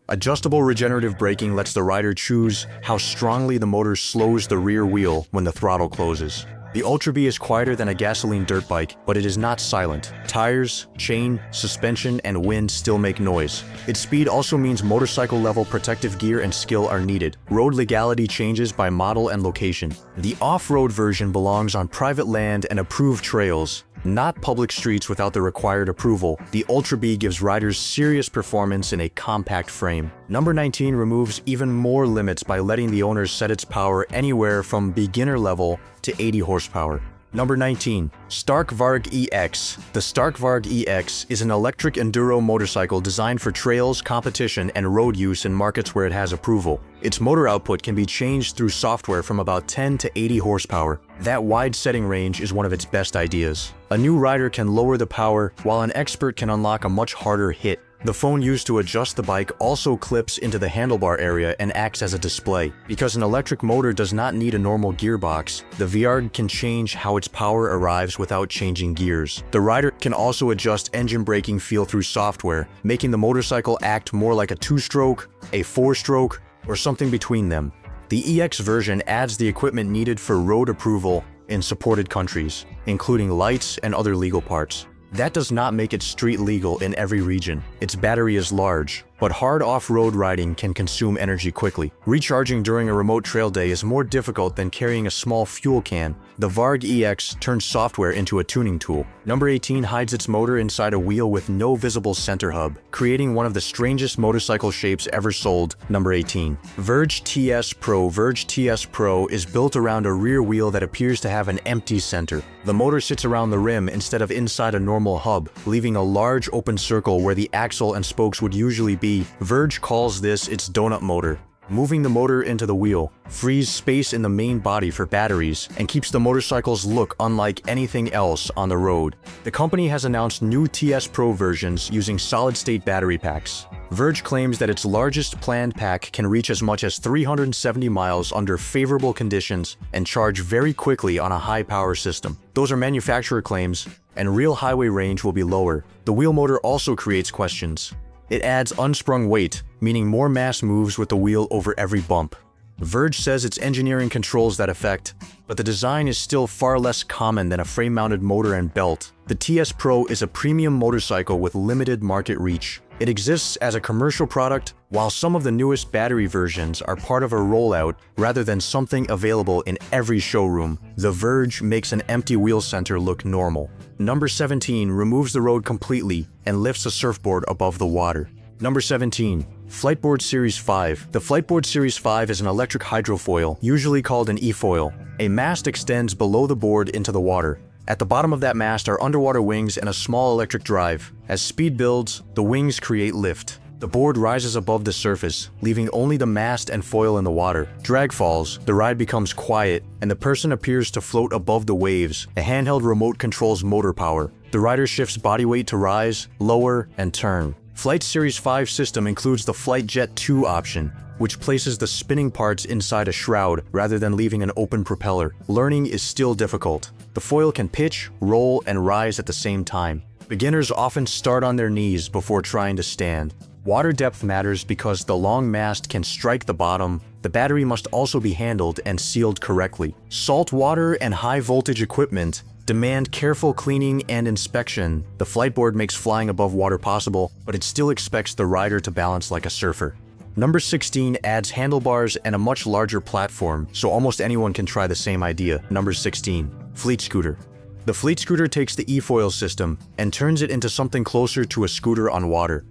Adjustable regenerative braking lets the rider choose how strongly the motor slows the rear wheel when the throttle closes. The Ultra B is quieter than a gasoline dirt bike, but it is not silent. Tires, chain, suspension, and wind still make noise. Its speed also means motorcycle-level protective gear and skill are needed. Road legality changes by model and location. The off-road version belongs on private land and approved trails, Not public streets without the required approval. The Ultra B gives riders serious performance in a compact frame. Number 19 removes even more limits by letting the owner set its power anywhere from beginner level to 80 horsepower. Number 19. Stark Varg EX. The Stark Varg EX is an electric enduro motorcycle designed for trails, competition, and road use in markets where it has approval. Its motor output can be changed through software from about 10 to 80 horsepower. That wide setting range is one of its best ideas. A new rider can lower the power, while an expert can unlock a much harder hit. The phone used to adjust the bike also clips into the handlebar area and acts as a display. Because an electric motor does not need a normal gearbox, the VRG can change how its power arrives without changing gears. The rider can also adjust engine braking feel through software, making the motorcycle act more like a 2-stroke, a 4-stroke, or something between them. The EX version adds the equipment needed for road approval in supported countries, including lights and other legal parts. That does not make it street legal in every region. Its battery is large, but hard off-road riding can consume energy quickly. Recharging during a remote trail day is more difficult than carrying a small fuel can. The Varg EX turns software into a tuning tool. Number 18 hides its motor inside a wheel with no visible center hub, creating one of the strangest motorcycle shapes ever sold. Number 18. Verge TS Pro. Verge TS Pro is built around a rear wheel that appears to have an empty center. The motor sits around the rim instead of inside a normal hub, leaving a large open circle where the axle and spokes would usually be. Verge calls this its donut motor. Moving the motor into the wheel frees space in the main body for batteries and keeps the motorcycle's look unlike anything else on the road. The company has announced new TS Pro versions using solid-state battery packs. Verge claims that its largest planned pack can reach as much as 370 miles under favorable conditions and charge very quickly on a high-power system. Those are manufacturer claims, and real highway range will be lower. The wheel motor also creates questions. It adds unsprung weight, meaning more mass moves with the wheel over every bump. Verge says its engineering controls that effect, but the design is still far less common than a frame-mounted motor and belt. The TS Pro is a premium motorcycle with limited market reach. It exists as a commercial product, while some of the newest battery versions are part of a rollout rather than something available in every showroom. The Verge makes an empty wheel center look normal. Number 17 removes the road completely and lifts a surfboard above the water. Number 17. Fliteboard Series 5. The Fliteboard Series 5 is an electric hydrofoil, usually called an eFoil. A mast extends below the board into the water. At the bottom of that mast are underwater wings and a small electric drive. As speed builds, the wings create lift. The board rises above the surface, leaving only the mast and foil in the water. Drag falls, the ride becomes quiet, and the person appears to float above the waves. A handheld remote controls motor power. The rider shifts body weight to rise, lower, and turn. Flight Series 5 system includes the Flight Jet 2 option, which places the spinning parts inside a shroud rather than leaving an open propeller. Learning is still difficult. The foil can pitch, roll, and rise at the same time. Beginners often start on their knees before trying to stand. Water depth matters because the long mast can strike the bottom. The battery must also be handled and sealed correctly. Salt water and high voltage equipment demand careful cleaning and inspection. The Fliteboard makes flying above water possible, but it still expects the rider to balance like a surfer. Number 16 adds handlebars and a much larger platform, so almost anyone can try the same idea. Number 16. Fleet Scooter. The Fleet Scooter takes the eFoils system and turns it into something closer to a scooter on water.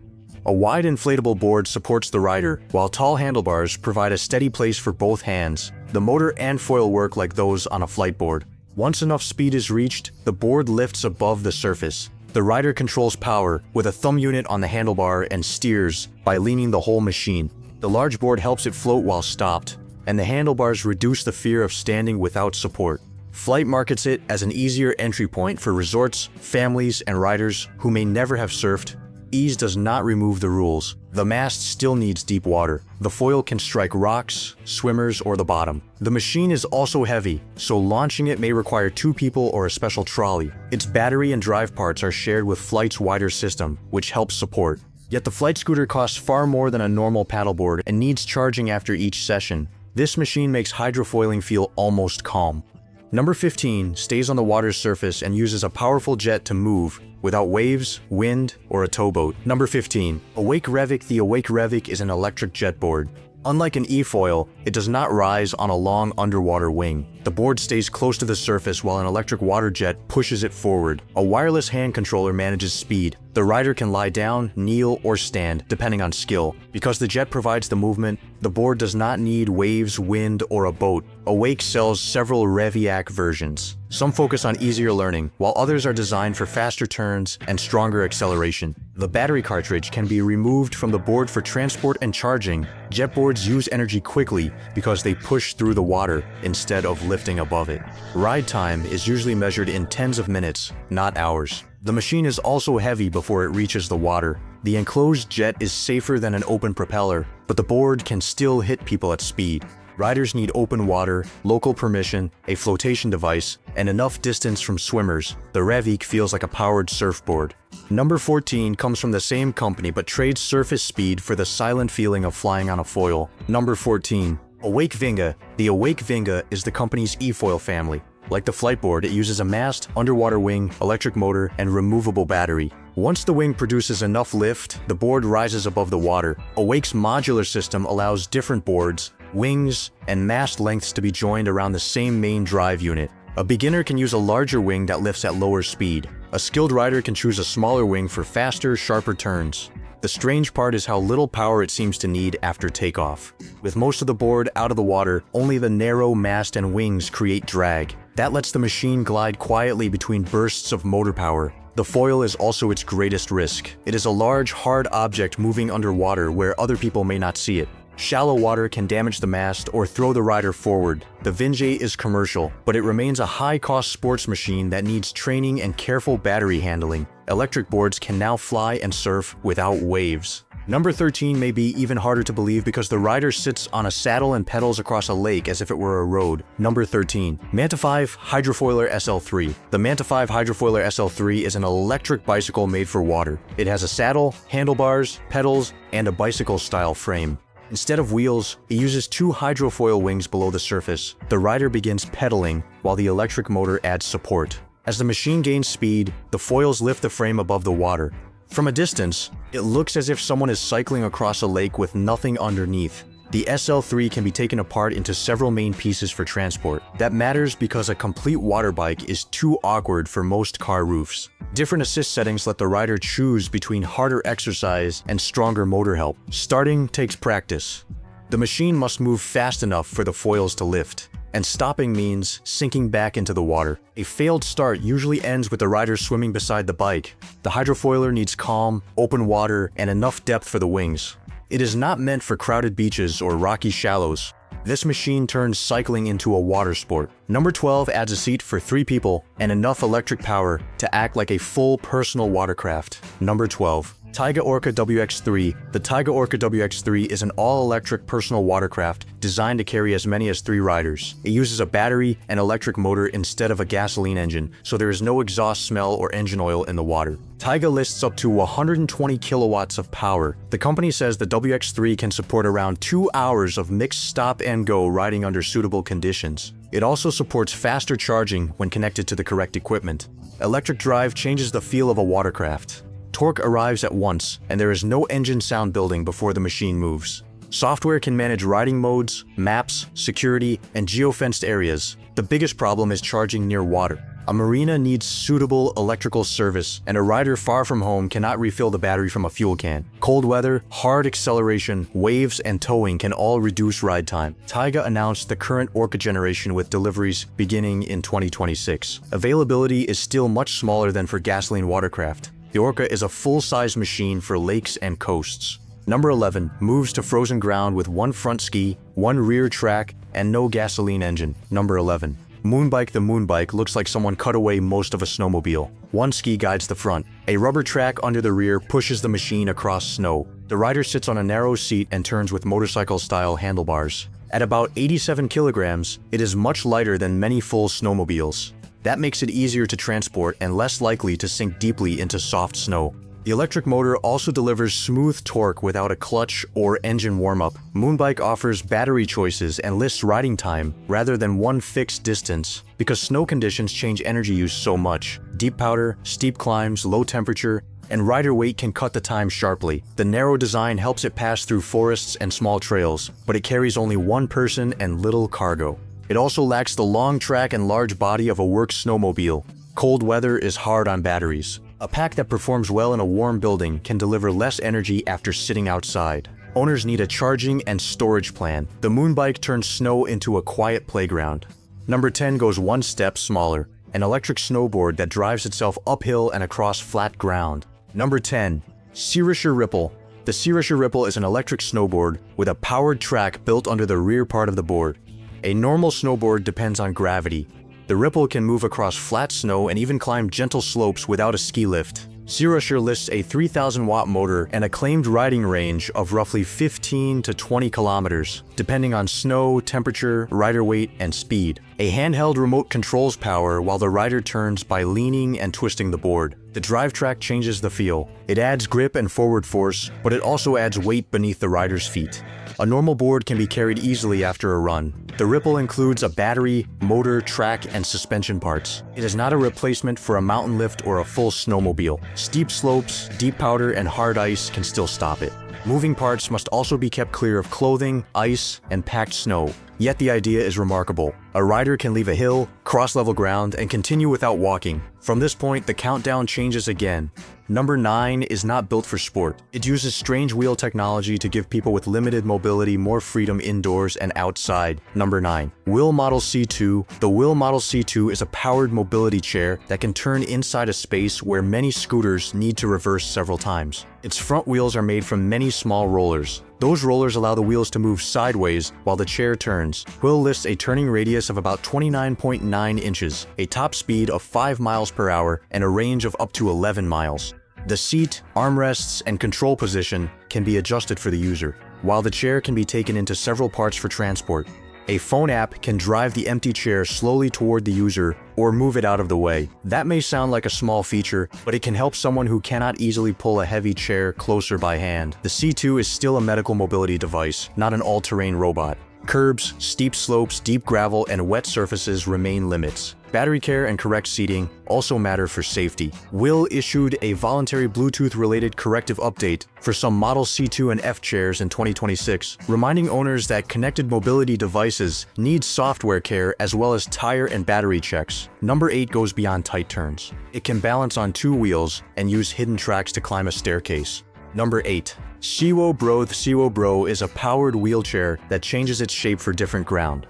A wide inflatable board supports the rider, while tall handlebars provide a steady place for both hands. The motor and foil work like those on a Fliteboard. Once enough speed is reached, the board lifts above the surface. The rider controls power with a thumb unit on the handlebar and steers by leaning the whole machine. The large board helps it float while stopped, and the handlebars reduce the fear of standing without support. Flight markets it as an easier entry point for resorts, families, and riders who may never have surfed. Ease does not remove the rules. The mast still needs deep water. The foil can strike rocks, swimmers, or the bottom. The machine is also heavy, so launching it may require 2 people or a special trolley. Its battery and drive parts are shared with Flight's wider system, which helps support. Yet the Flight Scooter costs far more than a normal paddleboard and needs charging after each session. This machine makes hydrofoiling feel almost calm. Number 15 stays on the water's surface and uses a powerful jet to move without waves, wind, or a towboat. Number 15. Awake Revic. The Awake Revic is an electric jetboard. Unlike an eFoil, it does not rise on a long underwater wing. The board stays close to the surface while an electric water jet pushes it forward. A wireless hand controller manages speed. The rider can lie down, kneel, or stand, depending on skill. Because the jet provides the movement, the board does not need waves, wind, or a boat. Awake sells several Reviac versions. Some focus on easier learning, while others are designed for faster turns and stronger acceleration. The battery cartridge can be removed from the board for transport and charging. Jetboards use energy quickly because they push through the water instead of lifting above it. Ride time is usually measured in tens of minutes, not hours. The machine is also heavy before it reaches the water. The enclosed jet is safer than an open propeller, but the board can still hit people at speed. Riders need open water, local permission, a flotation device, and enough distance from swimmers. The Revic feels like a powered surfboard. Number 14 comes from the same company but trades surface speed for the silent feeling of flying on a foil. Number 14. Awake Vinga. The Awake Vinga is the company's eFoil family. Like the Flightboard, it uses a mast, underwater wing, electric motor, and removable battery. Once the wing produces enough lift, the board rises above the water. Awake's modular system allows different boards, wings, and mast lengths to be joined around the same main drive unit. A beginner can use a larger wing that lifts at lower speed. A skilled rider can choose a smaller wing for faster, sharper turns. The strange part is how little power it seems to need after takeoff. With most of the board out of the water, only the narrow mast and wings create drag. That lets the machine glide quietly between bursts of motor power. The foil is also its greatest risk. It is a large, hard object moving underwater where other people may not see it. Shallow water can damage the mast or throw the rider forward. The Vinga is commercial, but it remains a high-cost sports machine that needs training and careful battery handling. Electric boards can now fly and surf without waves. Number 13 may be even harder to believe because the rider sits on a saddle and pedals across a lake as if it were a road. Number 13. Manta 5 Hydrofoiler SL3. The Manta 5 Hydrofoiler SL3 is an electric bicycle made for water. It has a saddle, handlebars, pedals, and a bicycle-style frame. Instead of wheels, it uses two hydrofoil wings below the surface. The rider begins pedaling while the electric motor adds support. As the machine gains speed, the foils lift the frame above the water. From a distance, it looks as if someone is cycling across a lake with nothing underneath. The SL3 can be taken apart into several main pieces for transport. That matters because a complete water bike is too awkward for most car roofs. Different assist settings let the rider choose between harder exercise and stronger motor help. Starting takes practice. The machine must move fast enough for the foils to lift. And stopping means sinking back into the water. A failed start usually ends with the rider swimming beside the bike. The hydrofoiler needs calm, open water, and enough depth for the wings. It is not meant for crowded beaches or rocky shallows. This machine turns cycling into a water sport. Number 12 adds a seat for 3 people and enough electric power to act like a full personal watercraft. Number 12. Taiga Orca WX3. The Taiga Orca WX3 is an all-electric personal watercraft designed to carry as many as 3 riders. It uses a battery and electric motor instead of a gasoline engine, so there is no exhaust smell or engine oil in the water. Taiga lists up to 120 kilowatts of power. The company says the WX3 can support around 2 hours of mixed stop-and-go riding under suitable conditions. It also supports faster charging when connected to the correct equipment. Electric drive changes the feel of a watercraft. Torque arrives at once, and there is no engine sound building before the machine moves. Software can manage riding modes, maps, security, and geofenced areas. The biggest problem is charging near water. A marina needs suitable electrical service, and a rider far from home cannot refill the battery from a fuel can. Cold weather, hard acceleration, waves, and towing can all reduce ride time. Taiga announced the current Orca generation with deliveries beginning in 2026. Availability is still much smaller than for gasoline watercraft. The Orca is a full-size machine for lakes and coasts. Number 11 moves to frozen ground with 1 front ski, 1 rear track, and no gasoline engine. Number 11. Moonbike. The Moonbike looks like someone cut away most of a snowmobile. 1 ski guides the front. A rubber track under the rear pushes the machine across snow. The rider sits on a narrow seat and turns with motorcycle-style handlebars. At about 87 kilograms, it is much lighter than many full snowmobiles. That makes it easier to transport and less likely to sink deeply into soft snow. The electric motor also delivers smooth torque without a clutch or engine warm-up. Moonbike offers battery choices and lists riding time rather than one fixed distance because snow conditions change energy use so much. Deep powder, steep climbs, low temperature, and rider weight can cut the time sharply. The narrow design helps it pass through forests and small trails, but it carries only one person and little cargo. It also lacks the long track and large body of a work snowmobile. Cold weather is hard on batteries. A pack that performs well in a warm building can deliver less energy after sitting outside. Owners need a charging and storage plan. The Moonbike turns snow into a quiet playground. Number 10 goes one step smaller, an electric snowboard that drives itself uphill and across flat ground. Number 10. Cirrusher Ripple. The Cirrusher Ripple is an electric snowboard with a powered track built under the rear part of the board. A normal snowboard depends on gravity. The Ripple can move across flat snow and even climb gentle slopes without a ski lift. Cirrusher lists a 3,000-watt motor and a claimed riding range of roughly 15 to 20 kilometers, depending on snow, temperature, rider weight, and speed. A handheld remote controls power while the rider turns by leaning and twisting the board. The drive track changes the feel. It adds grip and forward force, but it also adds weight beneath the rider's feet. A normal board can be carried easily after a run. The Ripple includes a battery, motor, track, and suspension parts. It is not a replacement for a mountain lift or a full snowmobile. Steep slopes, deep powder, and hard ice can still stop it. Moving parts must also be kept clear of clothing, ice, and packed snow. Yet the idea is remarkable. A rider can leave a hill, cross level ground, and continue without walking. From this point, the countdown changes again. Number 9 is not built for sport. It uses strange wheel technology to give people with limited mobility more freedom indoors and outside. Number 9. Will Model C2. The Will Model C2 is a powered mobility chair that can turn inside a space where many scooters need to reverse several times. Its front wheels are made from many small rollers. Those rollers allow the wheels to move sideways while the chair turns. Will lists a turning radius of about 29.9 inches, a top speed of 5 miles per hour, and a range of up to 11 miles. The seat, armrests, and control position can be adjusted for the user, while the chair can be taken into several parts for transport. A phone app can drive the empty chair slowly toward the user or move it out of the way. That may sound like a small feature, but it can help someone who cannot easily pull a heavy chair closer by hand. The C2 is still a medical mobility device, not an all-terrain robot. Curbs, steep slopes, deep gravel, and wet surfaces remain limits. Battery care and correct seating also matter for safety. Will issued a voluntary Bluetooth-related corrective update for some Model C2 and F chairs in 2026, reminding owners that connected mobility devices need software care as well as tire and battery checks. Number 8 goes beyond tight turns. It can balance on 2 wheels and use hidden tracks to climb a staircase. Number 8. Siwo Bro. The Siwo Bro is a powered wheelchair that changes its shape for different ground.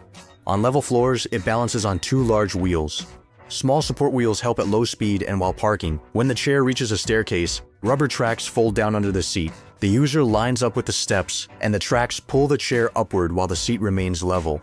On level floors, it balances on 2 large wheels. Small support wheels help at low speed and while parking. When the chair reaches a staircase, rubber tracks fold down under the seat. The user lines up with the steps, and the tracks pull the chair upward while the seat remains level.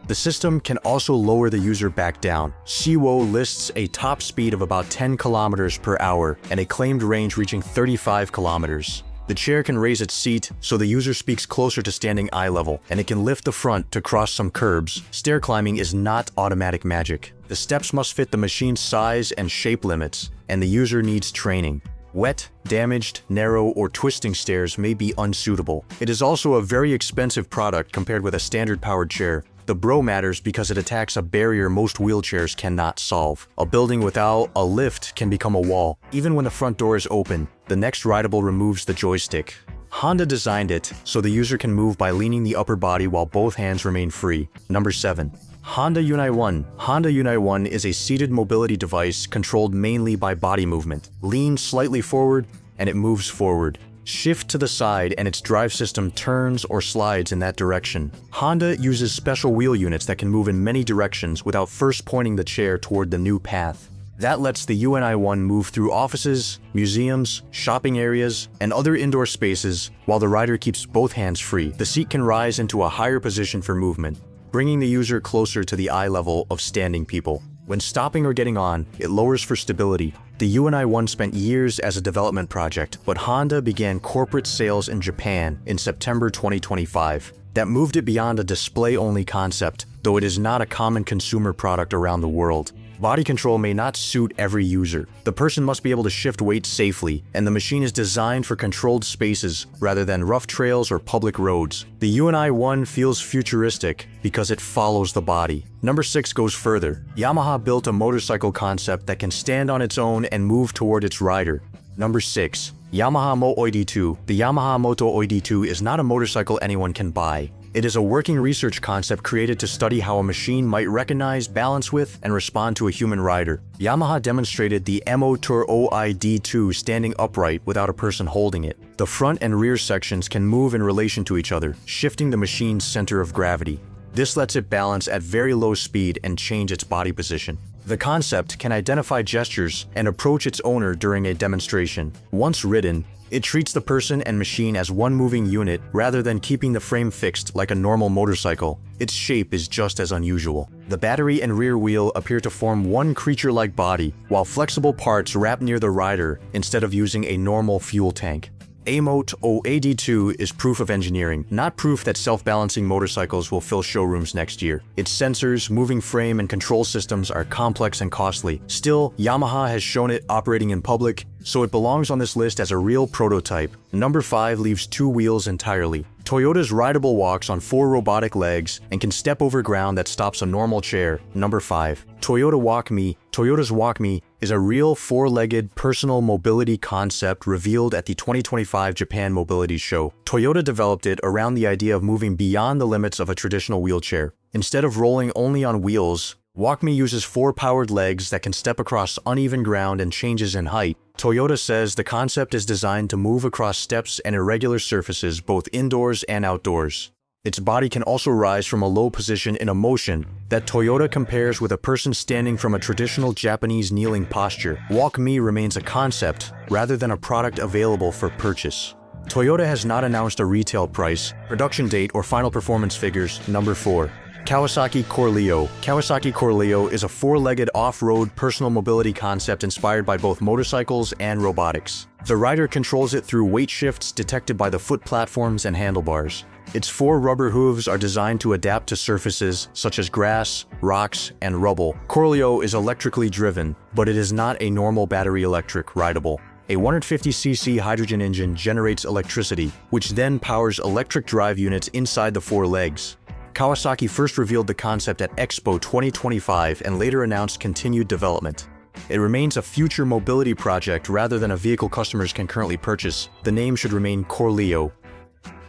The system can also lower the user back down. Siwo lists a top speed of about 10 kilometers per hour and a claimed range reaching 35 kilometers. The chair can raise its seat so the user speaks closer to standing eye level, and it can lift the front to cross some curbs. Stair climbing is not automatic magic. The steps must fit the machine's size and shape limits, and the user needs training. Wet, damaged, narrow, or twisting stairs may be unsuitable. It is also a very expensive product compared with a standard powered chair. The Bro matters because it attacks a barrier most wheelchairs cannot solve. A building without a lift can become a wall. Even when the front door is open, the next rideable removes the joystick. Honda designed it so the user can move by leaning the upper body while both hands remain free. Number 7. Honda UniOne. Honda UniOne is a seated mobility device controlled mainly by body movement. Lean slightly forward and it moves forward. Shift to the side and its drive system turns or slides in that direction. Honda uses special wheel units that can move in many directions without first pointing the chair toward the new path. That lets the UniOne move through offices, museums, shopping areas, and other indoor spaces while the rider keeps both hands free. The seat can rise into a higher position for movement, bringing the user closer to the eye level of standing people. When stopping or getting on, it lowers for stability. The UniOne spent years as a development project, but Honda began corporate sales in Japan in September 2025. That moved it beyond a display-only concept, though it is not a common consumer product around the world. Body control may not suit every user. The person must be able to shift weight safely, and the machine is designed for controlled spaces rather than rough trails or public roads. The UNI ONE feels futuristic because it follows the body. Number 6 goes further. Yamaha built a motorcycle concept that can stand on its own and move toward its rider. Number 6. Yamaha Mo OID2. The Yamaha Moto OID2 is not a motorcycle anyone can buy. It is a working research concept created to study how a machine might recognize, balance with, and respond to a human rider. Yamaha demonstrated the Motor OID2 standing upright without a person holding it. The front and rear sections can move in relation to each other, shifting the machine's center of gravity. This lets it balance at very low speed and change its body position. The concept can identify gestures and approach its owner during a demonstration. Once ridden, it treats the person and machine as one moving unit rather than keeping the frame fixed like a normal motorcycle. Its shape is just as unusual. The battery and rear wheel appear to form one creature-like body, while flexible parts wrap near the rider instead of using a normal fuel tank. Moto OID2 is proof of engineering, not proof that self-balancing motorcycles will fill showrooms next year. Its sensors, moving frame, and control systems are complex and costly. Still, Yamaha has shown it operating in public, so it belongs on this list as a real prototype. Number 5 leaves 2 wheels entirely. Toyota's Rideable walks on 4 robotic legs and can step over ground that stops a normal chair. Number 5. Toyota Walk Me. Toyota's Walk Me is a real 4-legged personal mobility concept revealed at the 2025 Japan Mobility Show. Toyota developed it around the idea of moving beyond the limits of a traditional wheelchair. Instead of rolling only on wheels, Walk Me uses 4 powered legs that can step across uneven ground and changes in height. Toyota says the concept is designed to move across steps and irregular surfaces both indoors and outdoors. Its body can also rise from a low position in a motion that Toyota compares with a person standing from a traditional Japanese kneeling posture. Walk Me remains a concept rather than a product available for purchase. Toyota has not announced a retail price, production date, or final performance figures. Number 4. Kawasaki Corleo. Kawasaki Corleo is a 4-legged off-road personal mobility concept inspired by both motorcycles and robotics. The rider controls it through weight shifts detected by the foot platforms and handlebars. Its 4 rubber hooves are designed to adapt to surfaces such as grass, rocks, and rubble. Corleo is electrically driven, but it is not a normal battery electric rideable. A 150cc hydrogen engine generates electricity, which then powers electric drive units inside the 4 legs. Kawasaki first revealed the concept at Expo 2025 and later announced continued development. It remains a future mobility project rather than a vehicle customers can currently purchase. The name should remain Corleo.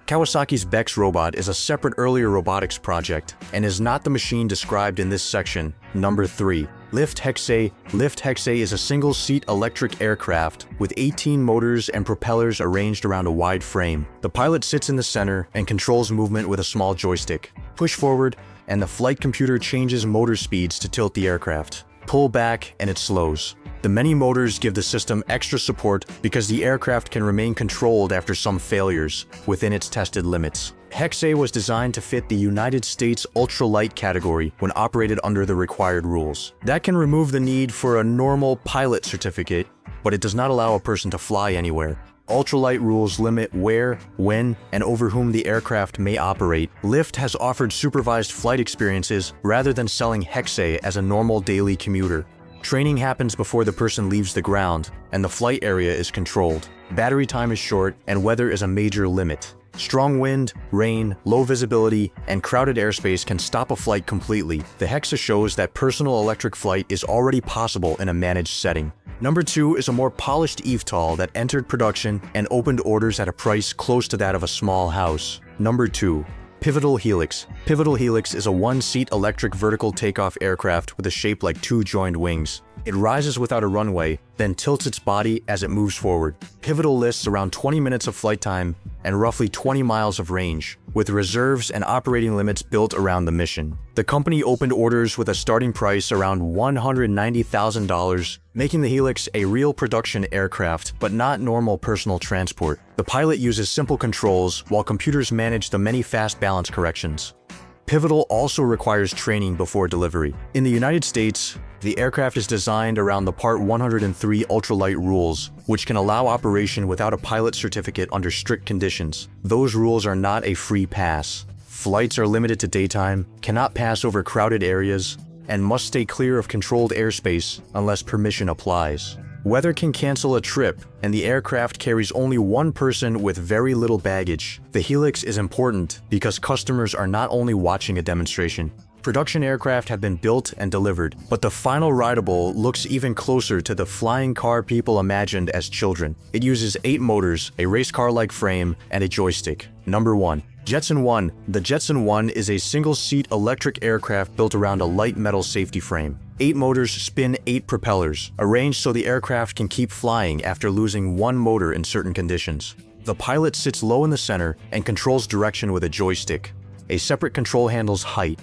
Kawasaki's Bex robot is a separate earlier robotics project and is not the machine described in this section. Number 3. Lift Hexe. Lift Hexe is a single-seat electric aircraft with 18 motors and propellers arranged around a wide frame. The pilot sits in the center and controls movement with a small joystick. Push forward, and the flight computer changes motor speeds to tilt the aircraft. Pull back, and it slows. The many motors give the system extra support because the aircraft can remain controlled after some failures within its tested limits. Hexe was designed to fit the United States ultralight category when operated under the required rules. That can remove the need for a normal pilot certificate, but it does not allow a person to fly anywhere. Ultralight rules limit where, when, and over whom the aircraft may operate. Lyft has offered supervised flight experiences rather than selling Hexe as a normal daily commuter. Training happens before the person leaves the ground, and the flight area is controlled. Battery time is short, and weather is a major limit. Strong wind, rain, low visibility, and crowded airspace can stop a flight completely. The Hexe shows that personal electric flight is already possible in a managed setting. Number 2 is a more polished eVTOL that entered production and opened orders at a price close to that of a small house. Number 2. Pivotal Helix. Pivotal Helix is a 1-seat electric vertical takeoff aircraft with a shape like 2 joined wings. It rises without a runway, then tilts its body as it moves forward. Pivotal lists around 20 minutes of flight time and roughly 20 miles of range, with reserves and operating limits built around the mission. The company opened orders with a starting price around $190,000, making the Helix a real production aircraft, but not normal personal transport. The pilot uses simple controls, while computers manage the many fast balance corrections. Pivotal also requires training before delivery. In the United States, the aircraft is designed around the Part 103 ultralight rules, which can allow operation without a pilot certificate under strict conditions. Those rules are not a free pass. Flights are limited to daytime, cannot pass over crowded areas, and must stay clear of controlled airspace unless permission applies. Weather can cancel a trip, and the aircraft carries only one person with very little baggage. The Helix is important because customers are not only watching a demonstration. Production aircraft have been built and delivered, but the final Rideable looks even closer to the flying car people imagined as children. It uses 8 motors, a race car-like frame, and a joystick. Number 1. Jetson ONE. The Jetson ONE is a single-seat electric aircraft built around a light metal safety frame. 8 motors spin 8 propellers, arranged so the aircraft can keep flying after losing one motor in certain conditions. The pilot sits low in the center and controls direction with a joystick. A separate control handles height.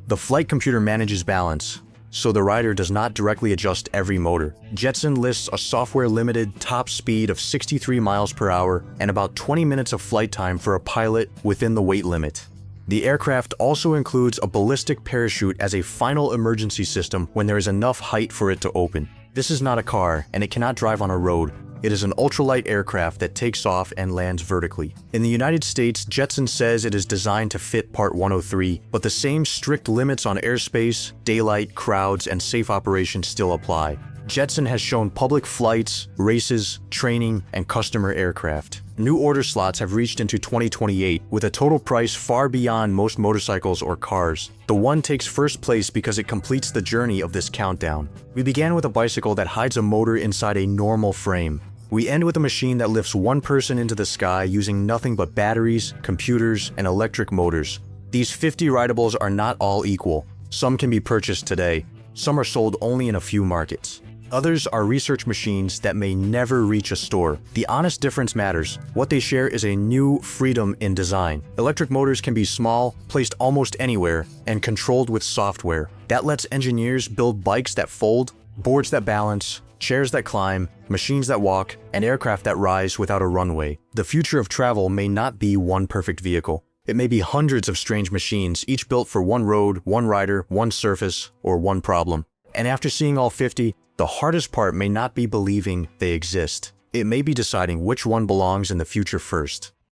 The flight computer manages balance, so the rider does not directly adjust every motor. Jetson lists a software-limited top speed of 63 miles per hour and about 20 minutes of flight time for a pilot within the weight limit. The aircraft also includes a ballistic parachute as a final emergency system when there is enough height for it to open. This is not a car, and it cannot drive on a road. It is an ultralight aircraft that takes off and lands vertically. In the United States, Jetson says it is designed to fit Part 103, but the same strict limits on airspace, daylight, crowds, and safe operation still apply. Jetson has shown public flights, races, training, and customer aircraft. New order slots have reached into 2028, with a total price far beyond most motorcycles or cars. The One takes first place because it completes the journey of this countdown. We began with a bicycle that hides a motor inside a normal frame. We end with a machine that lifts one person into the sky using nothing but batteries, computers, and electric motors. These 50 Rideables are not all equal. Some can be purchased today. Some are sold only in a few markets. Others are research machines that may never reach a store. The honest difference matters. What they share is a new freedom in design. Electric motors can be small, placed almost anywhere, and controlled with software. That lets engineers build bikes that fold, boards that balance, chairs that climb, machines that walk, and aircraft that rise without a runway. The future of travel may not be one perfect vehicle. It may be hundreds of strange machines, each built for one road, one rider, one surface, or one problem. And after seeing all 50, the hardest part may not be believing they exist. It may be deciding which one belongs in the future first.